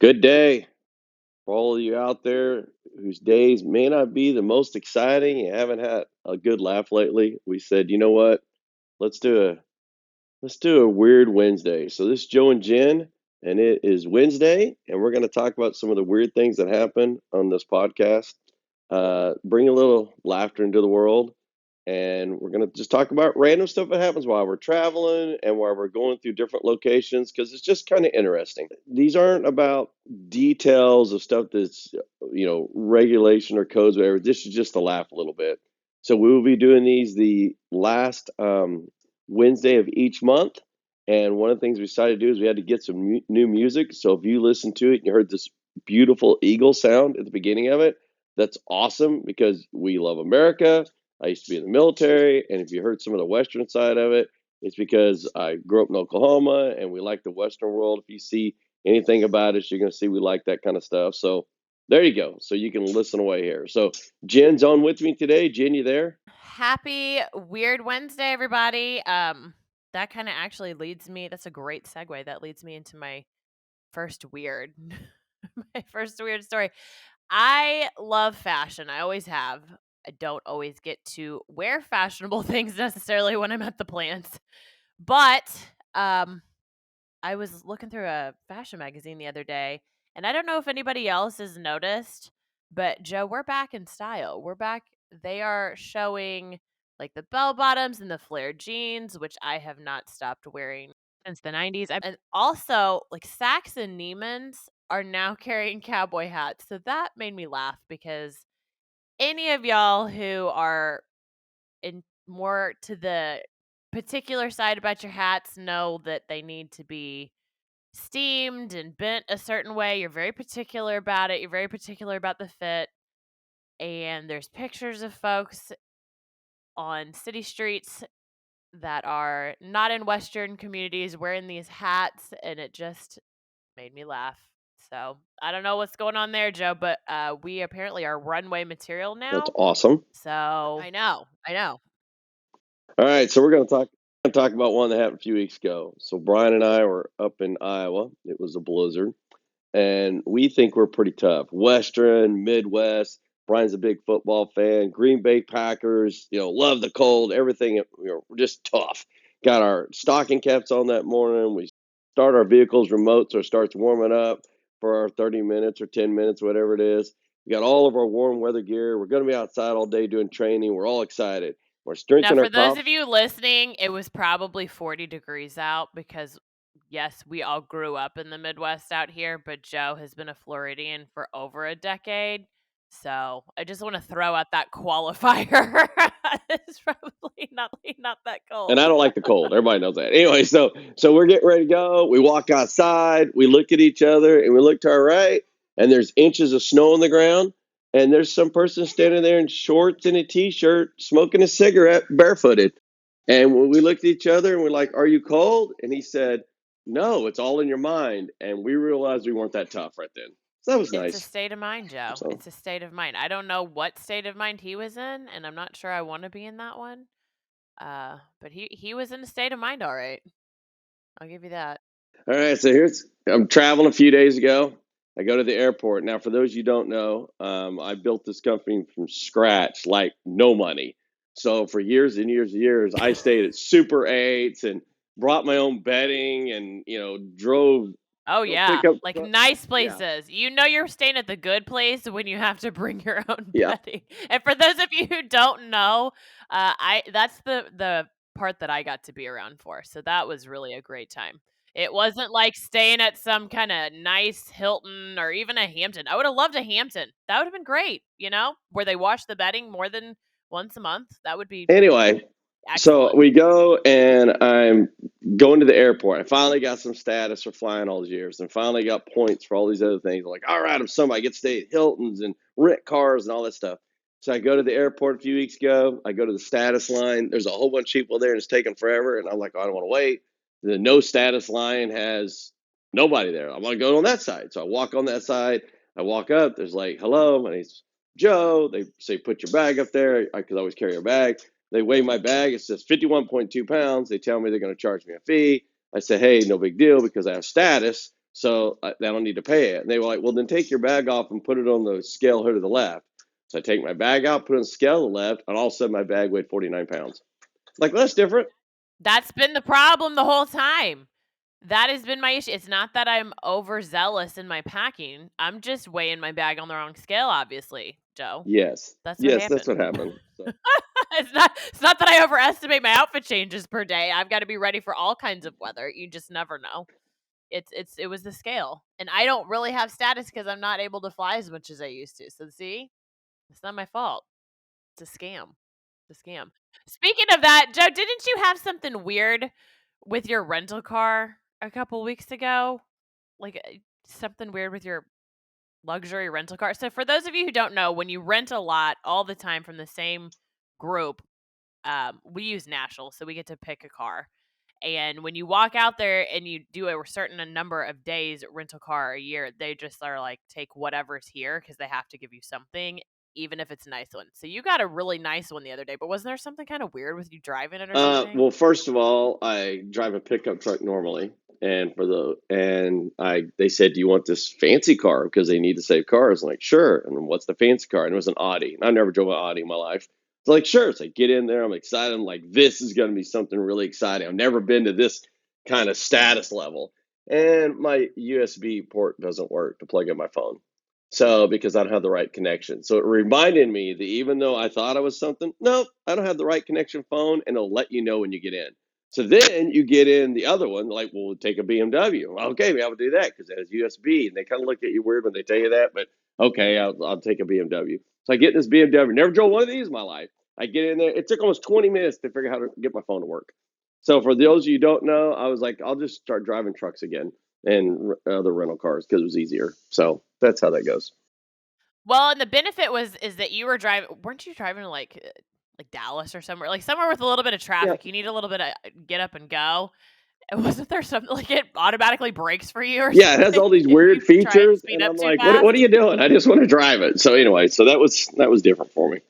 Good day for all of you out there whose days may not be the most exciting. You haven't had a good laugh lately. We said, you know what? Let's do a let's do a weird Wednesday. So this is Joe and Jen, and it is Wednesday, and we're going to talk about some of the weird things that happen on this podcast. Bring a little laughter into the world, and we're going to just talk about random stuff that happens while we're traveling and while we're going through different locations because it's just kind of interesting. These aren't about details of stuff that's, regulation or codes, whatever. This is just to laugh a little bit. So we will be doing these the last Wednesday of each month. And one of the things we decided to do is we had to get some new music. So if you listen to it and you heard this beautiful eagle sound at the beginning of it, that's awesome because we love America. I used to be in the military, and if you heard some of the Western side of it, it's because I grew up in Oklahoma and we like the Western world. If you see anything about us, you're going to see we like that kind of stuff. So there you go. So you can listen away here. So Jen's on with me today. Jen, you there? Happy Weird Wednesday, everybody. That kind of actually leads me, that's a great segue. That leads me into my first weird, my first weird story. I love fashion. I always have. I don't always get to wear fashionable things necessarily when I'm at the plants. But um, I was looking through a fashion magazine the other day, and I don't know if anybody else has noticed, but Joe, we're back in style. We're back. They are showing like the bell bottoms and the flared jeans, which I have not stopped wearing since the 90s. And also, like Saks and Neiman's are now carrying cowboy hats. So that made me laugh because any of y'all who are in more to the particular side about your hats know that they need to be steamed and bent a certain way. You're very particular about it. You're very particular about the fit. And there's pictures of folks on city streets that are not in Western communities wearing these hats, and it just made me laugh. So I don't know what's going on there, Joe, but we apparently are runway material That's now. awesome. So I know. All right, so we're going to talk about one that happened a few weeks ago. So Brian and I were up in Iowa. It was a blizzard, and we think we're pretty tough. Western, Midwest. Brian's a big football fan. Green Bay Packers, love the cold, everything. We're just tough. Got our stocking caps on that morning. We start our vehicles remote so it starts warming up for our 30 minutes or 10 minutes, whatever it is. We got all of our warm weather gear. We're going to be outside all day doing training. We're all excited. We're Now, drinking our for those coffee. of you listening, it was probably 40 degrees out because, yes, we all grew up in the Midwest out here, but Joe has been a Floridian for over a decade. So I just want to throw out that qualifier. It's probably not that And cold. I don't like the cold. Everybody knows that. Anyway, so we're getting ready to go. We walk outside. We look at each other, and we look to our right, and there's inches of snow on the ground. And there's some person standing there in shorts and a t-shirt, smoking a cigarette, barefooted. And when we looked at each other, and we're like, "Are you cold?" And he said, "No, it's all in your mind." And we realized we weren't that tough right then. So that was It's a nice. state of mind, Joe. So It's a state of mind. I don't know what state of mind he was in, and I'm not sure I want to be in that one. But he was in a state of mind, all right. I'll give you that. all right, so I'm traveling a few days ago. I go to the airport. Now, for those you don't know, I built this company from scratch, like no money. So for years and years and years, I stayed at Super 8s and brought my own bedding and, drove, Oh go yeah, pick up. like nice Yeah, places. You know you're staying at the good place when you have to bring your own yeah. bedding. And for those of you who don't know, I that's the part that I got to be around for. So that was really a great time. It wasn't like staying at some kind of nice Hilton or even a Hampton. I would have loved a Hampton. That would have been great, where they wash the bedding more than once a month. That would be Anyway, so excellent. we go and I'm going to the airport. I finally got some status for flying all these years and finally got points for all these other things. Like, all right, I'm somebody. I get to stay at Hilton's and rent cars and all that stuff. So I go to the airport a few weeks ago. I go to the status line. There's a whole bunch of people there and it's taking forever. And I'm like, oh, I don't want to wait. The no status line has nobody there. I want to go on that side. So I walk on that side. I walk up. There's like, hello, my name's Joe. They say, put your bag up there. I could always carry a bag. They weigh my bag. It says 51.2 pounds. They tell me they're going to charge me a fee. I say, hey, no big deal because I have status. so I don't need to pay it. And they were like, well, then take your bag off and put it on the scale here to the left. So I take my bag out, put it on the scale to the left, and all of a sudden my bag weighed 49 pounds. Like, well, that's different. That's been the problem the whole time. That has been my issue. It's not that I'm overzealous in my packing. I'm just weighing my bag on the wrong scale, obviously, Joe. Yes. That's what Yes, happened. that's what happened. So. It's not that I overestimate my outfit changes per day. I've got to be ready for all kinds of weather. You just never know. It was the scale. And I don't really have status because I'm not able to fly as much as I used to. So see? It's not my fault. It's a scam. It's a scam. Speaking of that, Joe, didn't you have something weird with your rental car a couple weeks ago? Like something weird with your luxury rental car. So for those of you who don't know, when you rent a lot all the time from the same group, we use National, so we get to pick a car. And when you walk out there and you do a certain number of days rental car a year, they just are like, take whatever's here because they have to give you something, even if it's a nice one. So you got a really nice one the other day, but wasn't there something kind of weird with you driving it or something? Well, first of all, I drive a pickup truck normally, and they said, "Do you want this fancy car?" Because they need to save cars. I'm like, "Sure." And what's the fancy car? And it was an Audi. And I never drove an Audi in my life. It's like, "Sure." So I get in there. I'm excited. I'm like, "This is going to be something really exciting. I've never been to this kind of status level." And my USB port doesn't work to plug in my phone. So, because I don't have the right connection. So it reminded me that even though I thought I was something, no, I don't have the right connection phone, and it'll let you know when you get in. So then you get in the other one, like, well, we'll take a BMW. Okay, we have to do that because it has USB. And they kind of look at you weird when they tell you that, but okay, I'll take a BMW. So I get this BMW. Never drove one of these in my life. I get in there. It took almost 20 minutes to figure out how to get my phone to work. So for those of you who don't know, I was like, I'll just start driving trucks again and other rental cars because it was easier. So that's how that goes. Well, and the benefit is that you were driving. Weren't you driving to like Dallas or somewhere, like somewhere with a little bit of Yeah. traffic? You need a little bit of get up and go. And wasn't there something like it automatically brakes for you or Yeah, it has all these something if weird you try and features, speed and up I'm too like, fast? what are you doing? I just want to drive it. So anyway, so that was different for me.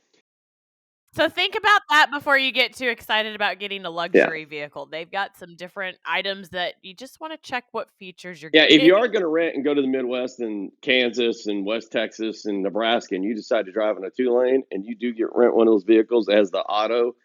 So think about that before you get too excited about getting a Yeah. luxury vehicle. They've got some different items that you just want to check what features you're Yeah, if you are getting. going to rent and go to the Midwest and Kansas and West Texas and Nebraska, and you decide to drive in a 2-lane, and you do get rent one of those vehicles as the auto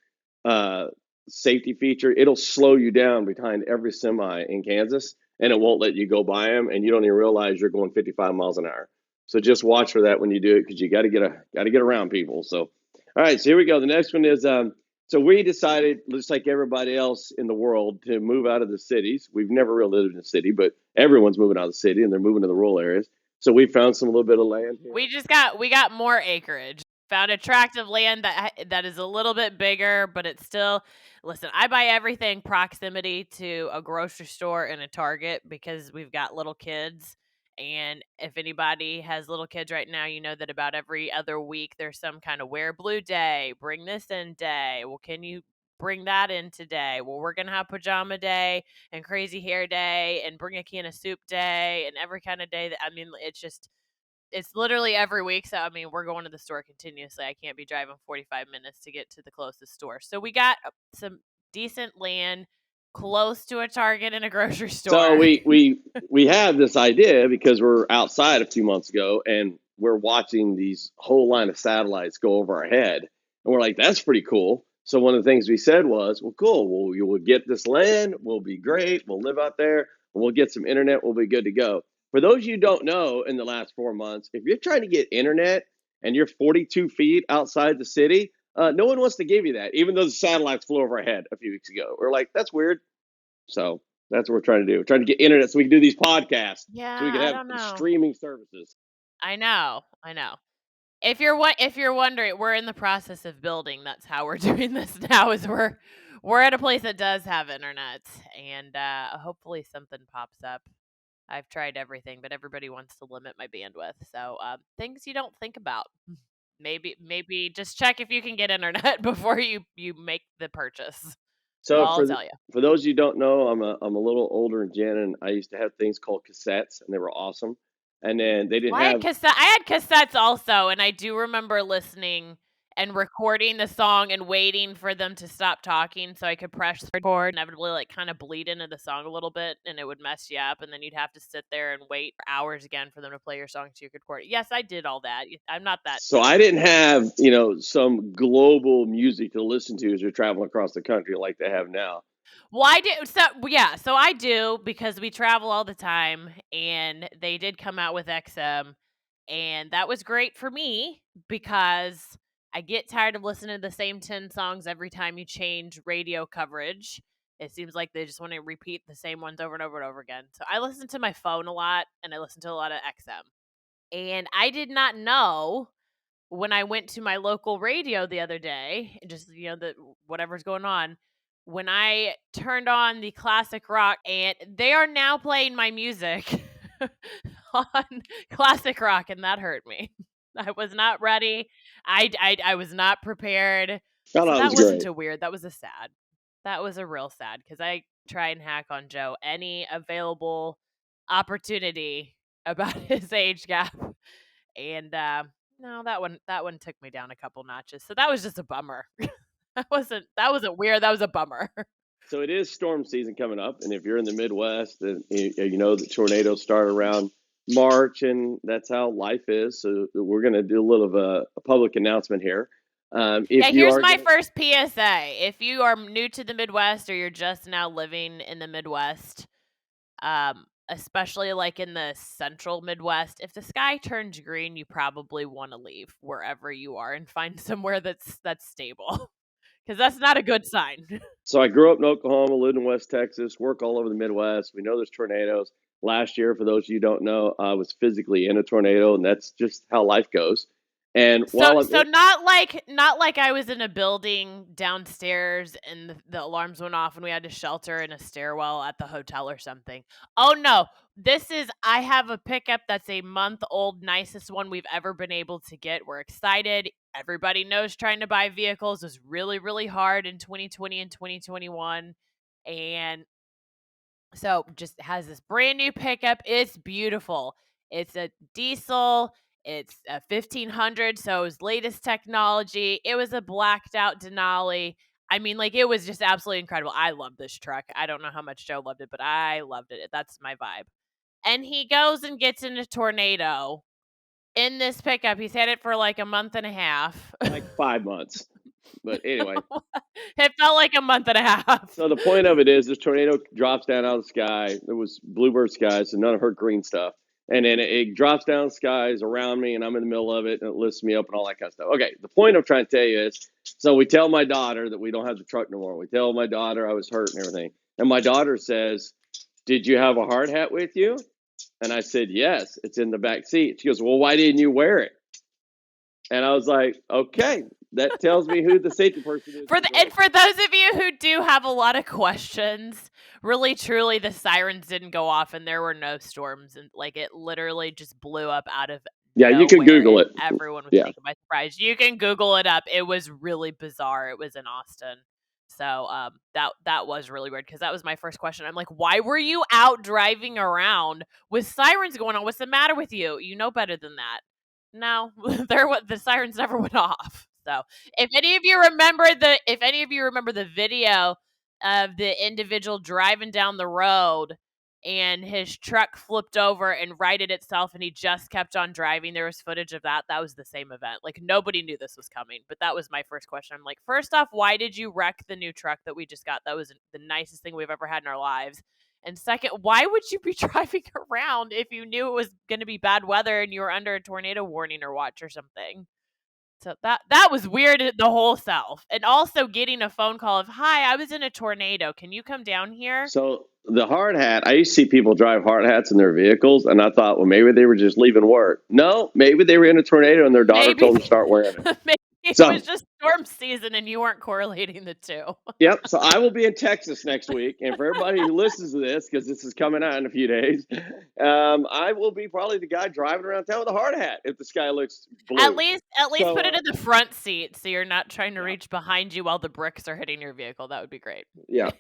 uh, safety feature, it'll slow you down behind every semi in Kansas, and it won't let you go by them, and you don't even realize you're going 55 miles an hour. So just watch for that when you do it, because you got to get around people. So, all right, so here we go. The next one is so we decided, just like everybody else in the world, to move out of the cities. We've never really lived in a city, but everyone's moving out of the city and they're moving to the rural areas. So we found some little bit of land here. We got more acreage. Found a tract of land that is a little bit bigger, but it's still. Listen, I buy everything proximity to a grocery store and a Target because we've got little kids. And if anybody has little kids right now, you know that about every other week there's some kind of wear blue day, bring this in day. Well, can you bring that in today? Well, we're going to have pajama day and crazy hair day and bring a can of soup day and every kind of day that, I mean, it's literally every week. So, I mean, we're going to the store continuously. I can't be driving 45 minutes to get to the closest store. So, we got some decent land close to a Target and a grocery store. So we have this idea because we're outside a few months ago and we're watching these whole line of satellites go over our head, and we're like, that's pretty cool. So one of the things we said was, well, cool. Well, you will get this land. We'll be great. We'll live out there. And we'll get some internet. We'll be good to go. For those of you who don't know, in the last 4 months, if you're trying to get internet and you're 42 feet outside the city, no one wants to give you that, even though the satellites flew over our head a few weeks ago. We're like, that's weird. So that's what we're trying to do. We're trying to get internet so we can do these podcasts, Yeah, so we can I have don't know. streaming services. I know. If you're wondering, we're in the process of building. That's how we're doing this now. Is we're at a place that does have internet, and hopefully something pops up. I've tried everything, but everybody wants to limit my bandwidth. So things you don't think about. Maybe just check if you can get internet before you make the purchase. So All I'll tell you. for those of you who don't know, I'm a little older than Jen, and I used to have things called cassettes, and they were awesome. And then they didn't Well, have I had cassettes also, and I do remember listening and recording the song and waiting for them to stop talking so I could press record, inevitably like kind of bleed into the song a little bit and it would mess you up and then you'd have to sit there and wait for hours again for them to play your song so you could record it. Yes, I did all that. I'm not that So I didn't have, some global music to listen to as you're traveling across the country like they have now. Well, I do. So I do because we travel all the time, and they did come out with XM, and that was great for me because I get tired of listening to the same 10 songs every time you change radio coverage. It seems like they just want to repeat the same ones over and over and over again. So I listen to my phone a lot, and I listen to a lot of XM. And I did not know when I went to my local radio the other day, and just the whatever's going on, when I turned on the classic rock, and they are now playing my music on classic rock, and that hurt me. I was not ready. I was not prepared. Oh, So that was that wasn't great. too weird. That was a sad. That was a real sad because I try and hack on Joe any available opportunity about his age gap, and no, that one took me down a couple notches. So that was just a bummer. That wasn't weird. That was a bummer. So it is storm season coming up, and if you're in the Midwest, and you know the tornadoes start around March, and that's how life is. So we're going to do a little of a public announcement here. Yeah, If you here's are my going first PSA. If you are new to the Midwest or you're just now living in the Midwest, especially like in the central Midwest, if the sky turns green, you probably want to leave wherever you are and find somewhere that's stable. Because that's not a good sign. So I grew up in Oklahoma, lived in West Texas, work all over the Midwest. We know there's tornadoes. Last year, for those of you who don't know, I was physically in a tornado, and that's just how life goes. And So while I'm so in, not like I was in a building downstairs and the alarms went off and we had to shelter in a stairwell at the hotel or something. Oh no. I have a pickup that's a month old, nicest one we've ever been able to get. We're excited. Everybody knows trying to buy vehicles is really, really hard in 2020 and 2021. And so just has this brand new pickup. It's beautiful. It's a diesel. It's a 1500, so it's latest technology. It was a blacked out Denali. I mean, like it was just absolutely incredible. I love this truck. I don't know how much Joe loved it, but I loved it. That's my vibe. And he goes and gets in a tornado in this pickup. He's had it for like a month and a half. like 5 months, but anyway. It felt like a month and a half. So the point of it is, this tornado drops down out of the sky. There was bluebird skies, so none of her green stuff. And then it drops down skies around me, and I'm in the middle of it, and it lifts me up and all that kind of stuff. Okay, the point I'm trying to tell you is, so we tell my daughter that we don't have the truck no more. We tell my daughter I was hurt and everything. And my daughter says, "Did you have a hard hat with you?" And I said, "Yes, it's in the back seat." She goes, "Well, why didn't you wear it?" And I was like, "Okay, that tells me who the safety person is." And for those of you who do have a lot of questions, really truly the sirens didn't go off and there were no storms, and like it literally just blew up out of Yeah, you can nowhere Google and it. everyone was Yeah. taken by surprise. You can Google it up. It was really bizarre. It was in Austin. So that was really weird because that was my first question. I'm like, why were you out driving around with sirens going on? What's the matter with you? You know better than that. No, the sirens never went off. So if any of you remember the video of the individual driving down the road and his truck flipped over and righted itself and he just kept on driving, there was footage of that. That was the same event. Like nobody knew this was coming, but that was my first question. I'm like, first off, why did you wreck the new truck that we just got? That was the nicest thing we've ever had in our lives. And second, why would you be driving around if you knew it was going to be bad weather and you were under a tornado warning or watch or something? So that was weird the whole self. And also getting a phone call of, "Hi, I was in a tornado. Can you come down here?" So the hard hat, I used to see people drive hard hats in their vehicles, and I thought, well, maybe they were just leaving work. No, maybe they were in a tornado, and their daughter Maybe told them to start wearing it. maybe it So, was just storm season and you weren't correlating the two. yep. So I will be in Texas next week, and for everybody who listens to this, because this is coming out in a few days, I will be probably the guy driving around town with a hard hat if the sky looks blue. At least So, put it in the front seat so you're not trying to reach behind you while the bricks are hitting your vehicle. That would be great. yeah.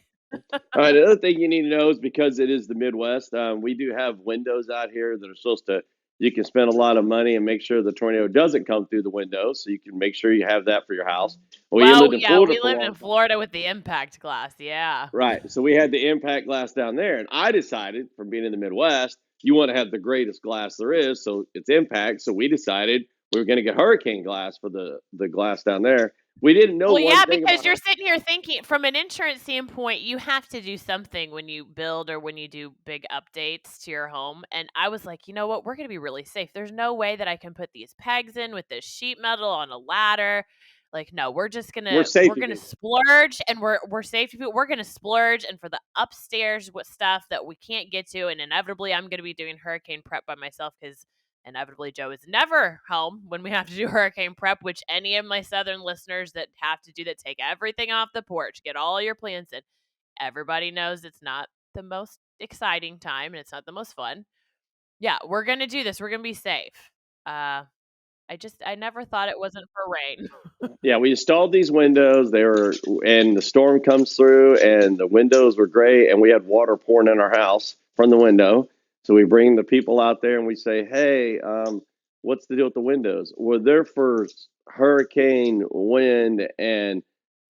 All right. The other thing you need to know is because it is the Midwest, we do have windows out here that are supposed to You can spend a lot of money and make sure the tornado doesn't come through the window, so you can make sure you have that for your house. We Well, lived in yeah, Florida we for a lived long in time. Florida with the impact glass. Yeah. Right. So we had the impact glass down there, and I decided, from being in the Midwest, you want to have the greatest glass there is, so it's impact. So we decided we were going to get hurricane glass for the glass down there. We didn't know Well, one yeah, thing because about you're hurricane. sitting here thinking from an insurance standpoint, you have to do something when you build or when you do big updates to your home. And I was like, you know what? We're going to be really safe. There's no way that I can put these pegs in with this sheet metal on a ladder. Like, no, we're just We're gonna safety people. splurge, and we're safety people. We're gonna splurge, and for the upstairs with stuff that we can't get to, and inevitably I'm gonna be doing hurricane prep by myself because inevitably Joe is never home when we have to do hurricane prep, which any of my southern listeners that have to do that, take everything off the porch, get all your plants in. Everybody knows it's not the most exciting time and it's not the most fun. Yeah, we're gonna do this. We're gonna be safe. I never thought it wasn't for rain. Yeah, we installed these windows. They were, and the storm comes through, and the windows were great, and we had water pouring in our house from the window. So we bring the people out there and we say, "Hey, what's the deal with the windows?" Well, they're for hurricane, wind, and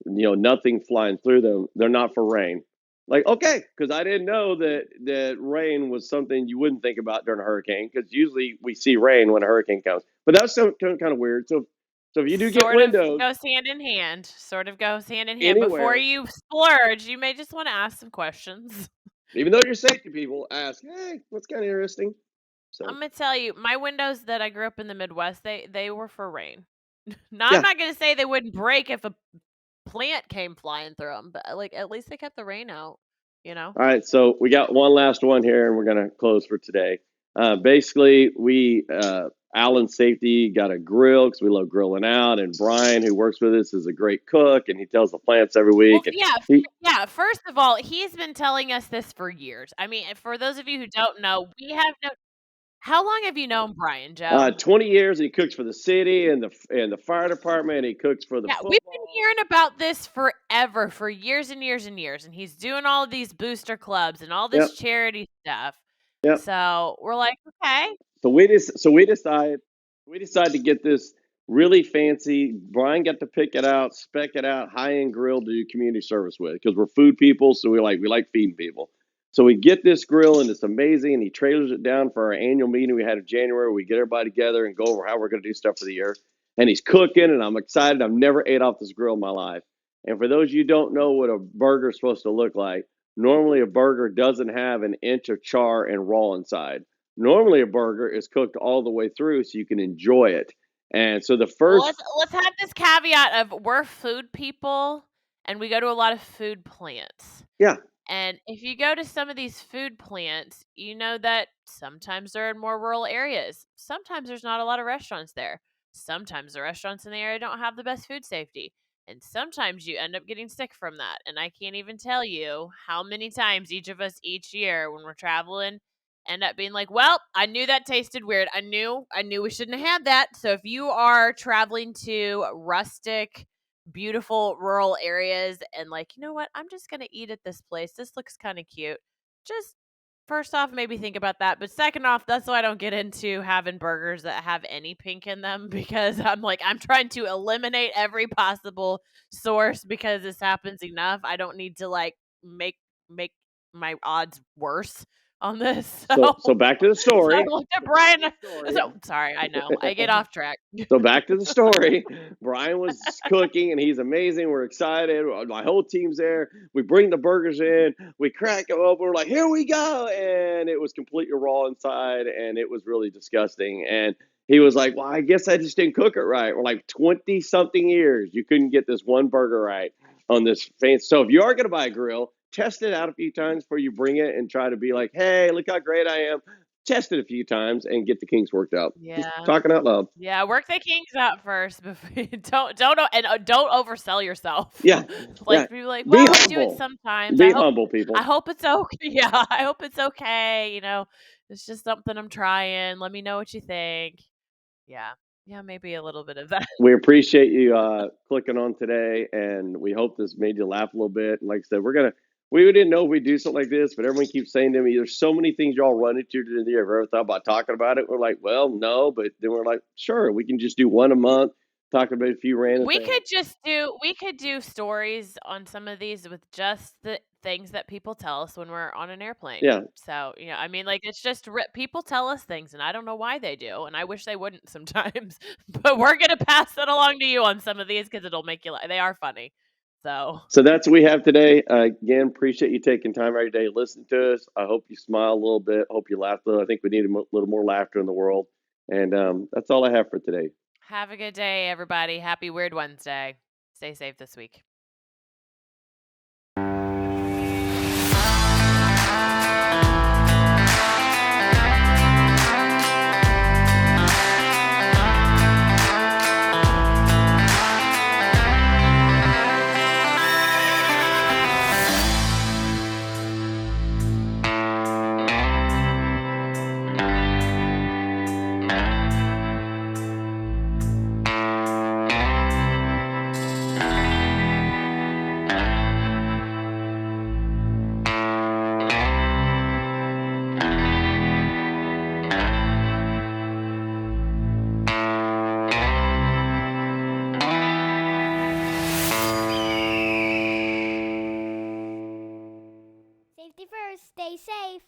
nothing flying through them. They're not for rain. Like, okay, because I didn't know that rain was something you wouldn't think about during a hurricane. Because usually we see rain when a hurricane comes, but that's so kind of weird. So if you do get Sort of windows goes hand in hand. Sort of goes hand in hand. Before anywhere, you splurge, you may just want to ask some questions. even though you're safety people, ask, "Hey, what's kind of interesting?" I'm So gonna tell you, my windows that I grew up in the Midwest, they were for rain. Now I'm yeah. not gonna say they wouldn't break if a plant came flying through them, but like at least they kept the rain out. You know. All right, so we got one last one here, and we're gonna close for today. Basically, we Allen Safety got a grill because we love grilling out, and Brian, who works with us, is a great cook, and he tells the plants every Well, week, and yeah, he yeah. First of all, he's been telling us this for years. I mean, for those of you who don't know, we have no. How long have you known Brian, Joe? 20 years. He cooks for the city and the fire department. He cooks for the Yeah, we've been football. hearing about this forever, for years and years and years, and he's doing all of these booster clubs and all this Yep, charity stuff. yep. So we're like, okay, So we decided to get this really fancy. Brian got to pick it out, spec it out, high end grill to do community service with because we're food people, so we like feeding people. So we get this grill and it's amazing, and he trailers it down for our annual meeting we had in January. We get everybody together and go over how we're going to do stuff for the year. And he's cooking, and I'm excited. I've never ate off this grill in my life. And for those of you who don't know what a burger is supposed to look like, normally a burger doesn't have an inch of char and raw inside. Normally, a burger is cooked all the way through so you can enjoy it. And so the well, first, let's have this caveat of we're food people and we go to a lot of food plants. yeah, And if you go to some of these food plants, you know that sometimes they're in more rural areas. Sometimes there's not a lot of restaurants there. Sometimes the restaurants in the area don't have the best food safety. And sometimes you end up getting sick from that. And I can't even tell you how many times each of us each year when we're traveling end up being like, well, I knew that tasted weird. I knew we shouldn't have had that. So if you are traveling to rustic, beautiful rural areas and like, you know what, I'm just gonna eat at this place, this looks kind of cute, just first off maybe think about that, but second off, that's why I don't get into having burgers that have any pink in them because I'm like, I'm trying to eliminate every possible source because this happens enough. I don't need to like make my odds worse on this. so back to the So I story. looked at So back Brian. to the story. So sorry, I know I get off track. So back to the story. Brian was cooking, and he's amazing. We're excited. My whole team's there. We bring the burgers in. We crack them open. We're like, "Here we go!" And it was completely raw inside, and it was really disgusting. And he was like, "Well, I guess I just didn't cook it right." We're like, 20 something years, you couldn't get this one burger right on this fancy. So if you are going to buy a grill, test it out a few times before you bring it, and try to be like, "Hey, look how great I am." Test it a few times and get the kinks worked out. Just Yeah. talking out loud. Yeah, work the kinks out first before don't oversell yourself. Yeah, yeah. Like be like, Be well, I do it humble. sometimes. Be humble, I people. hope it's okay. Yeah, I hope it's okay. It's just something I'm trying. Let me know what you think. Yeah, yeah, maybe a little bit of that. We appreciate you clicking on today, and we hope this made you laugh a little bit. And like I said, We didn't know if we'd do something like this, but everyone keeps saying to me, "There's so many things y'all run into during the year. Have you ever thought about talking about it?" We're like, "Well, no," but then we're like, "Sure, we can just do one a month, talk about a few random things." We could do stories on some of these with just the things that people tell us when we're on an airplane. Yeah. So, I mean, like, it's just people tell us things, and I don't know why they do, and I wish they wouldn't sometimes, but we're gonna pass it along to you on some of these because it'll make you laugh. They are funny. So, So that's what we have today. Again, appreciate you taking time every day to listen to us. I hope you smile a little bit. Hope you laugh a little. I think we need a little more laughter in the world. And that's all I have for today. have a good day, everybody. Happy Weird Wednesday. Stay safe this week. Safety first, stay safe.